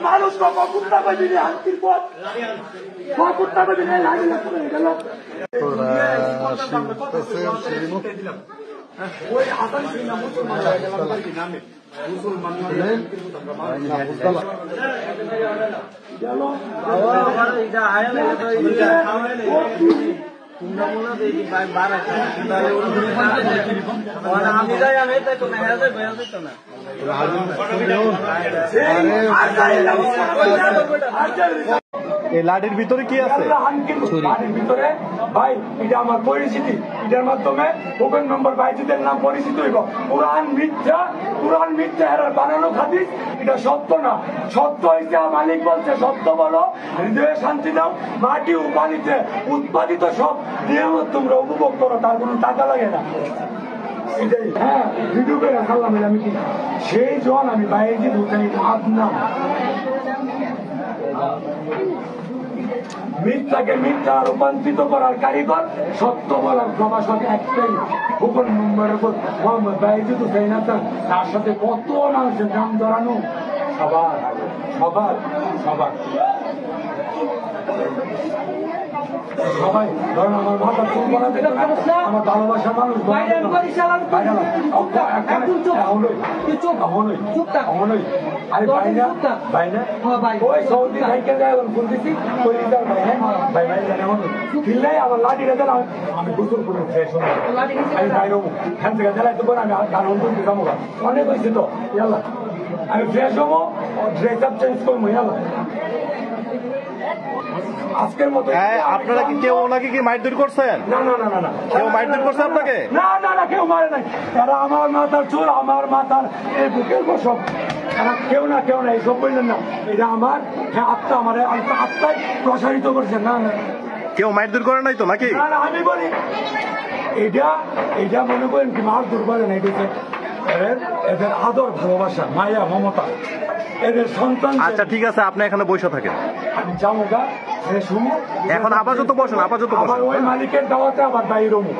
মানুষ কুত্তা বাজি হাতির পথ কুত্তা বাজি গেল ওই হাসান এই লাঠির ভিতরে কি আছে? লাঠির ভিতরে ভাই এটা আমার পরিচিতি, এটার মাধ্যমে ভূপেন নম্বর বাইজিদের নাম পরিচিত হইব। কোরআন মিথ্যা হেরার বানানো হাদিস, এটা সত্য না। সত্য হইছে মালিক বলছে সত্য বলো, হৃদয়ে শান্তি দাও, মাটি ও পানিতে উৎপাদিত সব নিয়ামত তোমরা উপভোগ করো, তার কোনো টাকা লাগে না। হ্যাঁ ভিডিও করে রাখালাম আমি কি সেই জন আমি বাইরে ঢুকাই আদনাম মিথ্যাকে মিথ্যা রূপান্তরিত করার কারিগর, সত্য বলার প্রভাষক একটাই ভূপেন নম্বরের উপর মোহাম্মদ বাইজিদ হুসাইন হাসান। তার সাথে কত মানুষের নাম জড়ানো, সবার সবাই ধরেন আমার মাথা চুল বানাতে আমার ভালোবাসার মানুষ আরে বাইনা ওই সৌদি সাইকেল যায় ফোন দিচ্ছি ওই ভাই কিনলাই আমার লাঠিটা দেন আমি গোসল করে ফ্রেশ আমি বাইরে ফ্যান থেকে জ্বালাইতে পারে আমি গান অন্তর যাবো অনেক হয়েছে তো ইয়াল্লা আমি ফ্রেশ হবো, ড্রেস আপ চেঞ্জ করবো ইয়াল্লা। আজকের মতো আপনারা কি কেউ ওনাকে কি মারধর করছেন? না না না না না কেউ মারধর করছে আপনাকে? না না না কেউ মারে নাই। এরা আমার মাথার চুল, আমার মাথার এই বুকের বসব, এরা কেউ না এইসব বললেন না। এটা আমার আত্মা, আমার আত্মায় প্রসারিত করছে। না না কেউ মারধর করে নাই তো নাকি? না না আমি বলি এটা মনে করেন কি মার দুর্বল না, এটা এদের আদর ভালোবাসা মায়া মমতা এদের সন্তান। আচ্ছা ঠিক আছে, আপনি এখানে বসে থাকেন, আমি যাবো গা এখন আপাতত বসেন। আবার ওই মালিকের দাওয়াতে আবার বাইরমু